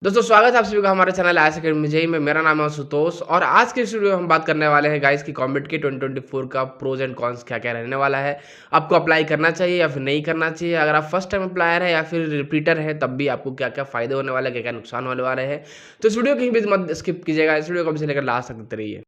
दोस्तों स्वागत है आप सभी का हमारे चैनल आईएएस अकेडमी जेईई में। मेरा नाम है आशुतोष और आज के इस वीडियो में हम बात करने वाले हैं गाइस की कॉम्पिटिटिव 2024 का प्रोज एंड कॉन्स क्या-क्या रहने वाला है। आपको अप्लाई करना चाहिए या फिर नहीं करना चाहिए। अगर आप फर्स्ट टाइम अप्लायर है या फिर रिपीटर है तब भी आपको क्या-क्या फ़ायदे होने वाले हैं, क्या-क्या नुकसान होने वाले हैं। तो इस वीडियो कहीं भी मत स्किप कीजिएगा। इस वीडियो को अभी से लेकर लास्ट तक देखते रहिए।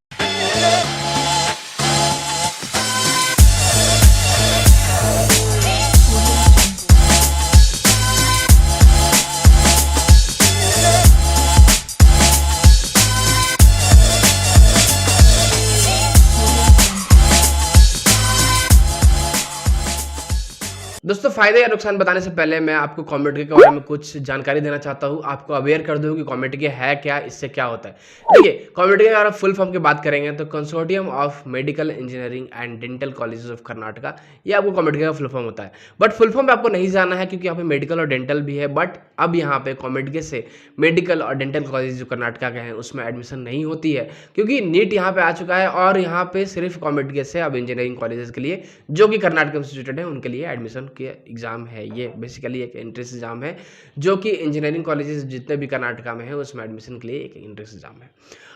दोस्तों फ़ायदे या नुकसान बताने से पहले मैं आपको कॉमेडी के बारे में कुछ जानकारी देना चाहता हूँ। आपको अवेयर कर दूँ कि कॉमेडी है क्या, इससे क्या होता है। देखिए, कॉमेडी अगर आप फुल फॉर्म की बात करेंगे तो consortium of medical engineering and dental colleges of Karnataka, ये आपको कॉमेडी का फुल फॉर्म होता है। बट फुल फॉर्म आपको नहीं जाना है क्योंकि यहाँ पे मेडिकल और डेंटल भी है। बट अब यहाँ पे कॉमेडी से मेडिकल और डेंटल कॉलेज जो कर्नाटका के हैं उसमें एडमिशन नहीं होती है क्योंकि नीट यहाँ पे आ चुका है और यहाँ पे सिर्फ कॉमेडी से अब इंजीनियरिंग कॉलेजेस के लिए जो कि कर्नाटक में इंस्टीट्यूटेड है उनके लिए एडमिशन के एग्ज़ाम है। ये बेसिकली एक एंट्रेंस एग्ज़ाम है जो कि इंजीनियरिंग कॉलेजेस जितने भी कर्नाटका में है उसमें एडमिशन के लिए एक एंट्रेंस एग्ज़ाम है।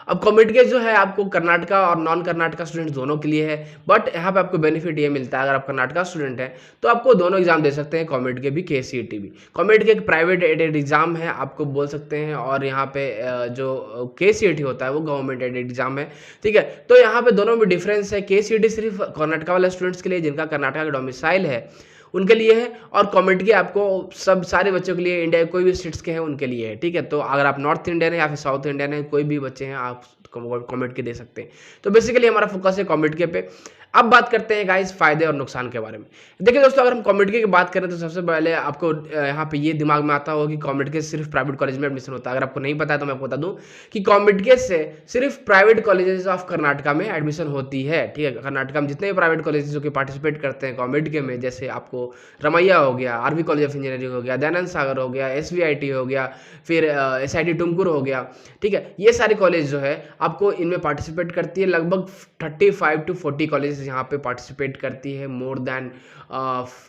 अब कॉमेडी जो है आपको कर्नाटका और नॉन कर्नाटका स्टूडेंट्स दोनों के लिए है। बट यहाँ पे आपको बेनिफिट ये मिलता है, अगर आप कर्नाटका स्टूडेंट हैं तो आपको दोनों एग्जाम दे सकते हैं, कॉमेडी के भी केसीईटी भी। कॉमेडी के एक प्राइवेट एडेड एग्जाम है आपको बोल सकते हैं और यहाँ पे जो केसीईटी होता है वो गवर्नमेंट एडेड एग्जाम है। ठीक है, तो यहाँ पे दोनों में डिफरेंस है। केसीईटी सिर्फ कर्नाटका वाले स्टूडेंट्स के लिए जिनका कर्नाटका का डोमिसाइल है उनके लिए है और कॉमेडी आपको सब सारे बच्चों के लिए, इंडिया के कोई भी स्टेट्स के हैं उनके लिए है। ठीक है, तो अगर आप नॉर्थ इंडियन है या फिर साउथ इंडियन है, कोई भी बच्चे हैं आप कॉमेडी दे सकते हैं। तो बेसिकली हमारा फोकस है कॉमेडी पे। अब बात करते हैं गाइस फायदे और नुकसान के बारे में। देखिए दोस्तों, अगर हम कॉमेडी की बात करें तो सबसे पहले आपको यहाँ पे ये दिमाग में आता होगा कि कॉमेडी सिर्फ प्राइवेट कॉलेज में एडमिशन होता है। अगर आपको नहीं पता है तो मैं आपको बता दूं कि कॉमेडी से सिर्फ प्राइवेट कॉलेजेस ऑफ कर्नाटका में एडमिशन होती है। ठीक है, कर्नाटका में जितने भी प्राइवेट कॉलेजेस जो कि पार्टिसिपेट करते हैं कॉमेडी में, जैसे आपको रमैया हो गया, आरवी कॉलेज ऑफ इंजीनियरिंग हो गया, दयानंद सागर हो गया, एसवीआईटी हो गया, फिर एसआईटी टुमकुर हो गया। ठीक है, ये सारे कॉलेज जो है आपको इनमें पार्टिसिपेट करती है। लगभग 35 to 40 कॉलेज यहाँ पे पार्टिसिपेट करती है। मोर देन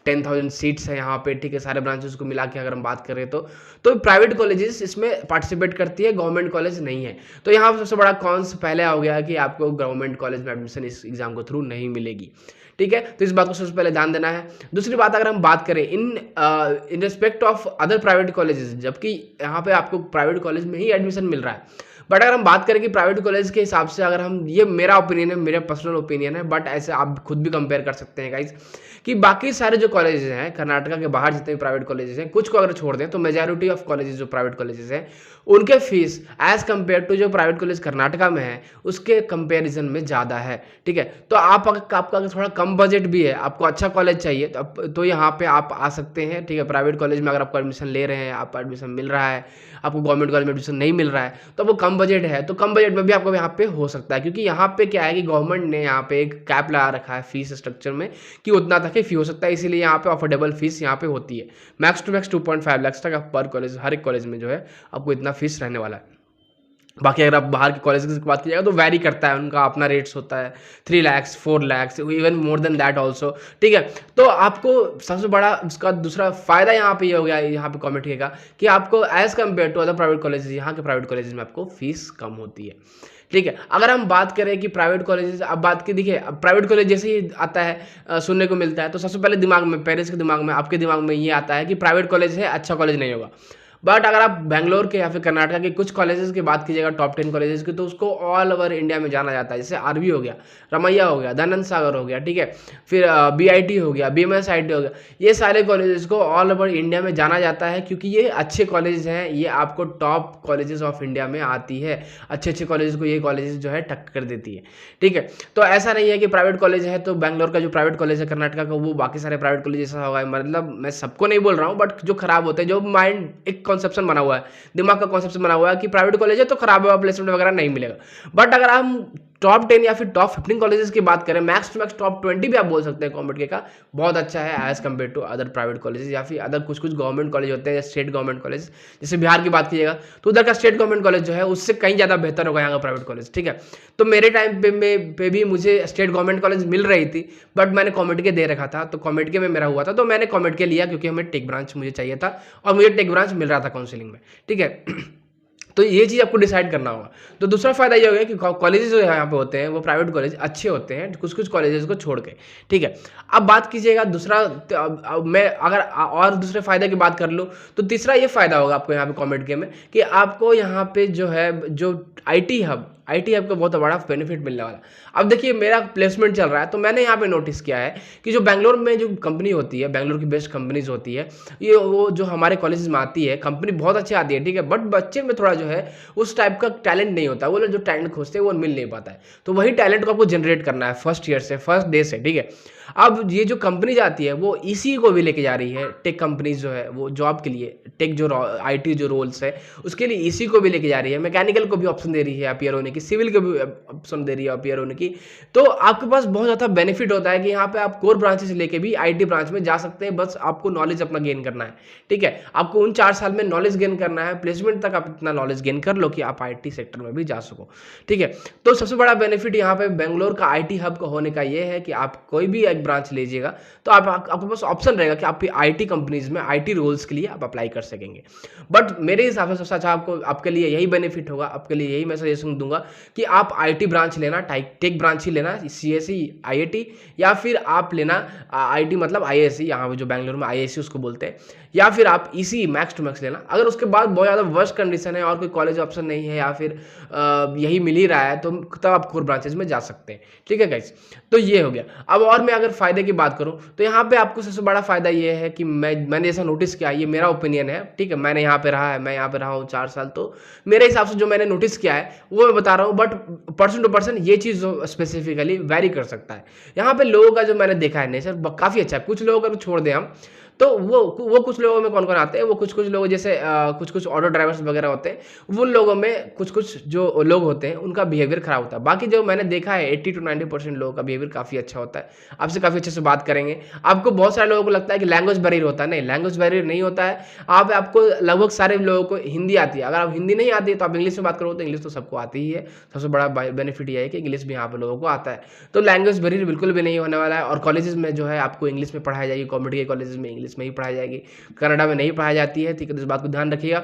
10,000 सीट्स है यहाँ पे। ठीक है, सारे ब्रांचेस को मिला के अगर हम बात करें तो प्राइवेट कॉलेजेस इसमें पार्टिसिपेट करती है, गवर्नमेंट कॉलेज नहीं है। तो यहाँ सबसे बड़ा कॉन्स पहले हो गया कि आपको गवर्नमेंट कॉलेज में एडमिशन इस एग्जाम के थ्रू नहीं मिलेगी। ठीक है, तो इस बात को सबसे पहले ध्यान देना है। दूसरी बात, अगर हम बात करें in respect of other private colleges, जबकि यहाँ पे आपको प्राइवेट कॉलेज में ही एडमिशन मिल रहा है। बट अगर हम बात करें कि प्राइवेट कॉलेज के हिसाब से, अगर हम, ये मेरा ओपिनियन है, मेरा पर्सनल ओपिनियन है, बट ऐसे आप खुद भी कंपेयर कर सकते हैं गाइज कि बाकी सारे जो कॉलेजेस हैं कर्नाटका के बाहर जितने भी प्राइवेट कॉलेजेस हैं, कुछ को अगर छोड़ दें तो मेजॉरिटी ऑफ कॉलेजेस जो प्राइवेट कॉलेजेस हैं उनके फीस एज कम्पेयर टू जो प्राइवेट कॉलेज कर्नाटका में है उसके कंपेरिजन में ज़्यादा है। ठीक है, तो आपका अगर थोड़ा कम बजट भी है, आपको अच्छा कॉलेज चाहिए तो यहाँ पे आप आ सकते हैं। ठीक है, प्राइवेट कॉलेज में अगर आपको एडमिशन ले रहे हैं, आपको एडमिशन मिल रहा है, आपको गवर्नमेंट कॉलेज में एडमिशन नहीं मिल रहा है तो वो कम बजट है, तो कम बजट में भी आपको यहाँ पे हो सकता है। क्योंकि यहाँ पे क्या है कि गवर्नमेंट ने यहाँ पे एक कैप लगा रखा है फीस स्ट्रक्चर में कि उतना तक ही फी हो सकता है, इसीलिए यहाँ पे अफोर्डेबल फीस यहाँ पे होती है। मैक्स टू मैक्स 2.5 लाख तक पर कॉलेज, हर एक कॉलेज में जो है आपको इतना फीस रहने वाला है। बाकी अगर आप बाहर के कॉलेज की बात कीजिएगा तो वैरी करता है, उनका अपना रेट्स होता है 3 lakh 4 lakh, even more than that also. ठीक है, तो आपको सबसे बड़ा उसका दूसरा फायदा यहाँ पे ये हो गया यहाँ पे कॉमेडी का कि आपको as compared to other private colleges, यहाँ के प्राइवेट कॉलेजेस में आपको फीस कम होती है। ठीक है, अगर हम बात करें कि प्राइवेट कॉलेजेस, अब बात की, देखिए अब प्राइवेट कॉलेज जैसे ही आता है सुनने को मिलता है तो सबसे पहले दिमाग में, पेरेंट्स के दिमाग में, आपके दिमाग में ये आता है कि प्राइवेट कॉलेज है, अच्छा कॉलेज नहीं होगा। बट अगर आप बेंगलोर के या फिर कर्नाटका के कुछ कॉलेजेस की बात कीजिएगा, टॉप 10 कॉलेजेस की, तो उसको ऑल ओवर इंडिया में जाना जाता है। जैसे आरवी हो गया, रमैया हो गया, दयानंद सागर हो गया, ठीक है, फिर बीआईटी हो गया, बीएमएसआईटी हो गया, ये सारे कॉलेजेस को ऑल ओवर इंडिया में जाना जाता है क्योंकि ये अच्छे कॉलेज हैं, ये आपको टॉप कॉलेजेस ऑफ इंडिया में आती है। अच्छे कॉलेज को ये कॉलेजेस जो है टक्कर देती है। ठीक है, तो ऐसा नहीं है कि प्राइवेट कॉलेज है तो बेंगलोर का जो प्राइवेट कॉलेज है कर्नाटका का वो बाकी सारे प्राइवेट कॉलेज जैसा होगा। मतलब मैं सबको नहीं बोल रहा हूँ, बट जो खराब होते हैं, जो माइंड एक कॉन्सेप्शन बना हुआ है, दिमाग का कॉन्सेप्शन बना हुआ है कि प्राइवेट कॉलेज है तो खराब है, प्लेसमेंट वगैरह नहीं मिलेगा। बट अगर हम टॉप 10 या फिर टॉप 15 कॉलेजेस की बात करें, मैक्स टू मैक्स टॉप 20 भी आप बोल सकते हैं कॉमेडी का बहुत अच्छा है as compared to other private colleges या फिर अदर कुछ गवर्नमेंट कॉलेज होते हैं, स्टेट गवर्नमेंट कॉलेज। जैसे बिहार की बात कीजिएगा तो उधर का स्टेट गवर्नमेंट कॉलेज जो है उससे कहीं ज़्यादा बेहतर होगा यहाँ का प्राइवेट कॉलेज। ठीक है, तो मेरे टाइम पे भी मुझे स्टेट गवर्नमेंट कॉलेज मिल रही थी, बट मैंने कॉमेडी के दे रखा था, तो कॉमेडी के में मेरा हुआ था तो मैंने कॉमेडी के लिया क्योंकि हमें टेक ब्रांच मुझे चाहिए था और मुझे टेक ब्रांच मिल रहा था काउंसिलिंग में। ठीक है, तो ये चीज़ आपको डिसाइड करना होगा। तो दूसरा फ़ायदा ये हो गया कि कॉलेजेस जो यहाँ पे होते हैं वो प्राइवेट कॉलेज अच्छे होते हैं कुछ-कुछ कॉलेजेस को छोड़ के, ठीक है। अब बात कीजिएगा दूसरा अब मैं अगर और दूसरे फ़ायदे की बात कर लूँ, तो तीसरा ये फ़ायदा होगा आपको यहाँ पे कॉमेड के में कि आपको यहाँ पे जो है जो आईटी हब का बहुत बड़ा बेनिफिट मिलने वाला है। अब देखिए मेरा प्लेसमेंट चल रहा है, तो मैंने यहाँ पे नोटिस किया है कि जो बैंगलोर में जो कंपनी होती है, बैंगलोर की बेस्ट कंपनीज़ होती है, ये वो जो हमारे कॉलेजेस में आती है, कंपनी बहुत अच्छी आती है, ठीक है, बट बच्चे में थोड़ा जो है उस टाइप का टैलेंट नहीं होता, वो लोग जो टैलेंट खोजते हैं वो मिल नहीं पाता है। तो वही टैलेंट को आपको जनरेट करना है फर्स्ट ईयर से, फर्स्ट डे से, ठीक है। अब ये जो कंपनी जाती है वो इसी को भी लेके जा रही है, टेक कंपनीज जो है वो जॉब के लिए, टेक जो आईटी जो रोल्स है उसके लिए इसी को भी लेके जा रही है, मैकेनिकल को भी ऑप्शन दे रही है अपीयर होने की, सिविल को भी ऑप्शन दे रही है अपीयर होने की। तो आपके पास बहुत ज़्यादा बेनिफिट होता है कि यहाँ पे आप कोर ब्रांचेस लेके भी आईटी ब्रांच में जा सकते हैं, बस आपको नॉलेज अपना गेन करना है, ठीक है। आपको उन 4 साल में नॉलेज गेन करना है, प्लेसमेंट तक आप इतना नॉलेज गेन कर लो कि आप आईटी सेक्टर में भी जा सको, ठीक है। तो सबसे बड़ा बेनिफिट यहाँ पे बेंगलोर का आईटी हब का होने का ये है कि आप कोई भी एक ब्रांच लीजिएगा तो आपके पास ऑप्शन रहेगा कि आपकी आईटी कंपनीज में आईटी रोल्स के लिए आप अप्लाई कर सकेंगे। बट मेरे हिसाब से सबसे अच्छा आपको आपके लिए यही बेनिफिट होगा, आपके लिए यही मैं सजेशन दूंगा कि आप आईटी ब्रांच लेना, टेक ब्रांच ही लेना, सीएसई आईआईटी, या फिर आप लेना आईटी मतलब आईएससी, यहाँ पे जो बैंगलोर में आईएससी उसको बोलते हैं, या फिर आप इसी मैक्स टू मैक्स लेना। अगर उसके बाद बहुत ज़्यादा वर्स्ट कंडीशन है और कोई कॉलेज ऑप्शन नहीं है या फिर यही मिल ही रहा है तो तब आप कोर ब्रांचेज में जा सकते हैं, ठीक है गाइस। तो ये हो गया। अब और मैं अगर फ़ायदे की बात करूँ तो यहाँ पे आपको सबसे बड़ा फ़ायदा ये है कि मैंने ऐसा नोटिस किया, ये मेरा ओपिनियन है, ठीक है, मैंने यहाँ पे रहा है, मैं यहाँ पे रहा हूँ 4 साल, तो मेरे हिसाब से जो मैंने नोटिस किया है वो मैं बता रहा हूँ, बट पर्सन टू पर्सन ये चीज़ स्पेसिफिकली वेरी कर सकता है। यहाँ पे लोगों का जो मैंने देखा है नेचर काफ़ी अच्छा है। कुछ लोगों को छोड़ दें हम, तो वो कुछ लोगों में कौन-कौन आते हैं, वो कुछ-कुछ लोग जैसे कुछ-कुछ ऑटो ड्राइवर्स वगैरह होते हैं, उन लोगों में कुछ-कुछ जो लोग होते हैं, उनका बिहेवियर खराब होता है। बाकी जो मैंने देखा है 80 टू 90% लोगों का बिहेवियर काफ़ी अच्छा होता है, आपसे काफ़ी अच्छे से बात करेंगे। आपको बहुत सारे लोगों को लगता है कि लैंग्वेज बैरियर होता है, नहीं, लैंग्वेज बैरियर नहीं होता है। आपको लगभग सारे लोगों को हिंदी आती है। अगर आप हिंदी नहीं आती है, तो आप इंग्लिश में बात करोगे, तो इंग्लिश तो सबको आती ही है। सबसे बड़ा बेनिफिट ये है कि इंग्लिश भी यहाँ पे लोगों को आता है। तो लैंग्वेज बैरियर बिल्कुल भी नहीं होने वाला है और कॉलेजेस में जो है आपको इंग्लिश में पढ़ाई जाएगी, कॉमेडी के कॉलेजेस में इंग्लिश में ही पढ़ाई जाएगी, कनाडा में नहीं पढ़ाई जाती है, ठीक है, तो इस बात को ध्यान रखिएगा।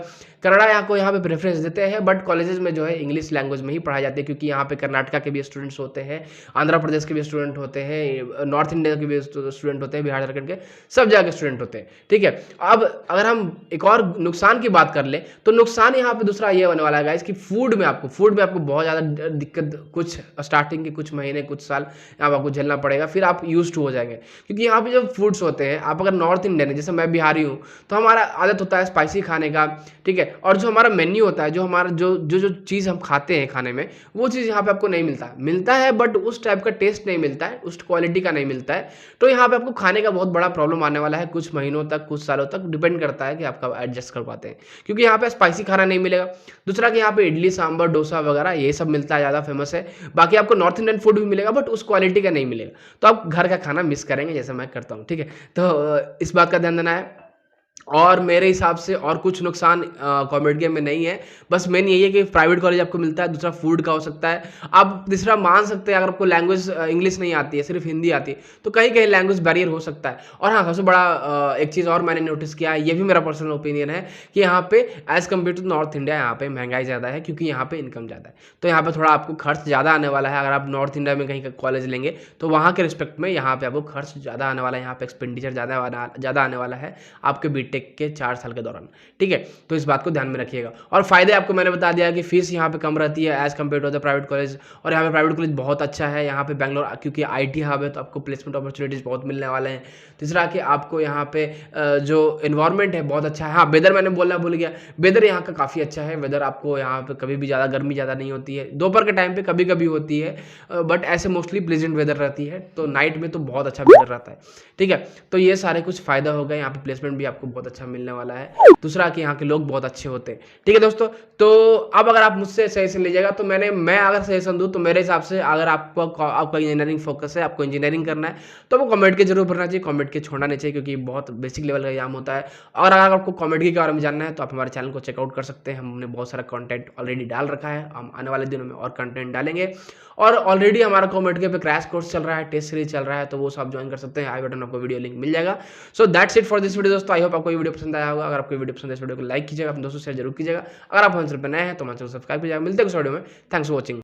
कनाडा यहाँ पे प्रेफरेंस देते हैं, बट कॉलेजेस में जो है इंग्लिश लैंग्वेज में ही पढ़ाई जाती है, क्योंकि यहाँ पे कर्नाटका के भी स्टूडेंट्स होते हैं, आंध्र प्रदेश के भी स्टूडेंट होते हैं, नॉर्थ इंडिया के भी स्टूडेंट होते हैं, बिहार झारखंड के सब जगह के स्टूडेंट होते हैं, ठीक है। अब अगर हम एक और नुकसान की बात कर ले तो नुकसान यहाँ पे दूसरा ये होने वाला है गाइस कि फूड में आपको बहुत ज़्यादा दिक्कत कुछ स्टार्टिंग के कुछ महीने कुछ साल यहाँ पे आपको झेलना पड़ेगा, फिर आप यूज्ड टू हो जाएंगे। क्योंकि यहाँ पे जो फूड्स होते हैं, आप अगर नॉर्थ इंडियन है, जैसे मैं बिहारी हूँ, तो हमारा आदत होता है स्पाइसी खाने का, ठीक है, और जो हमारा मेन्यू होता है, जो हमारा जो चीज़ हम खाते हैं खाने में, वो चीज़ यहाँ पे आपको नहीं मिलता है, बट उस टाइप का टेस्ट नहीं मिलता है, उस क्वालिटी का नहीं मिलता है। तो यहाँ पे आपको खाने का बहुत बड़ा प्रॉब्लम आने वाला है कुछ महीनों तक, कुछ सालों तक, डिपेंड करता है कि आपका एडजस्ट कर पाते हैं, क्योंकि यहाँ पे स्पाइसी खाना नहीं मिलेगा। दूसरा कि यहाँ पे इडली सांभर डोसा वगैरह ये सब मिलता है, ज़्यादा फेमस है। बाकी आपको नॉर्थ इंडियन फूड भी मिलेगा, बट उस क्वालिटी का नहीं मिलेगा, तो आप घर का खाना मिस करेंगे, जैसे मैं करता हूँ, ठीक है। तो इस बात का ध्यान देना है। और मेरे हिसाब से और कुछ नुकसान कॉमेडी गेम में नहीं है, बस मेन यही है कि प्राइवेट कॉलेज आपको मिलता है, दूसरा फूड का हो सकता है। आप तीसरा मान सकते हैं अगर आपको लैंग्वेज इंग्लिश नहीं आती है, सिर्फ हिंदी आती है, तो कहीं-कहीं लैंग्वेज बैरियर हो सकता है। और हाँ, सबसे बड़ा एक चीज़ और मैंने नोटिस किया है, ये भी मेरा पर्सनल ओपिनियन है कि यहाँ पे as compared to North India यहाँ पे महँगाई ज़्यादा है, क्योंकि यहाँ पे इनकम ज़्यादा है। तो यहाँ पे थोड़ा आपको खर्च ज़्यादा आने वाला है। अगर आप नॉर्थ इंडिया में कहीं का कॉलेज लेंगे, तो वहाँ के रिस्पेक्ट में यहाँ पे आपको खर्च ज़्यादा आने वाला है, यहाँ पे एक्सपेंडिचर ज़्यादा आने वाला है आपके बीटेक के 4 साल के दौरान, ठीक है। तो इस बात को ध्यान में रखिएगा। और फायदे आपको मैंने बता दिया कि फीस यहाँ पे कम रहती है as compared to the private college, और यहाँ पे प्राइवेट कॉलेज बहुत अच्छा है। यहाँ पे बैंगलोर क्योंकि आईटी हब है, तो आपको प्लेसमेंट अपॉर्चुनिटीज़ बहुत मिलने वाले हैं। तीसरा कि आपको यहाँ पे जो इन्वायरमेंट है बहुत अच्छा है। हाँ, वेदर मैंने बोलना भूल गया, वेदर यहाँ का काफ़ी अच्छा है। वेदर आपको यहाँ पे कभी भी ज़्यादा गर्मी ज़्यादा नहीं होती है, दोपहर के टाइम पे कभी कभी होती है, बट ऐसे मोस्टली प्लेजेंट वेदर रहती है। तो नाइट में तो बहुत अच्छा वेदर रहता है, ठीक है। तो ये सारे कुछ फ़ायदा हो गए। यहाँ पे प्लेसमेंट भी आपको बहुत अच्छा मिलने वाला है। दूसरा कि यहाँ के लोग बहुत अच्छे होते हैं, ठीक है दोस्तों। तो अब अगर आप मुझसे सजेशन लीजिएगा, तो मैं अगर सजेशन दूँ तो मेरे हिसाब से अगर आपका इंजीनियरिंग फोकस है, आपको इंजीनियरिंग करना है, तो आपको कॉमेड के जरूर भरना चाहिए, कॉमेड के छोड़ना नहीं चाहिए, क्योंकि बहुत बेसिक लेवल का एग्जाम होता है। और अगर आपको कॉमेडी के बारे में जानना है तो आप हमारे चैनल को चेकआउट कर सकते हैं। हमने बहुत सारा कंटेंट ऑलरेडी डाल रखा है, हम आने वाले दिनों में और कंटेंट डालेंगे। और ऑलरेडी हमारा कॉमेडी पे क्रैश कोर्स चल रहा है, टेस्ट सीरीज चल रहा है, तो वो सब ज्वाइन कर सकते हैं। आई बटन आपको वीडियो लिंक मिल जाएगा। So that's it for this video दोस्तों। आई होप आपको ये वीडियो पसंद आया होगा। अगर आपको वीडियो पसंद है, इस वीडियो को लाइक कीजिएगा, अपने दोस्तों से शेयर जरूर कीजिएगा। अगर आप हमारे चैनल पर नए हैं तो हमारे चैनल सब्सक्राइब कीजिएगा। मिलते हैं कुछ वीडियो में। Thanks for watching.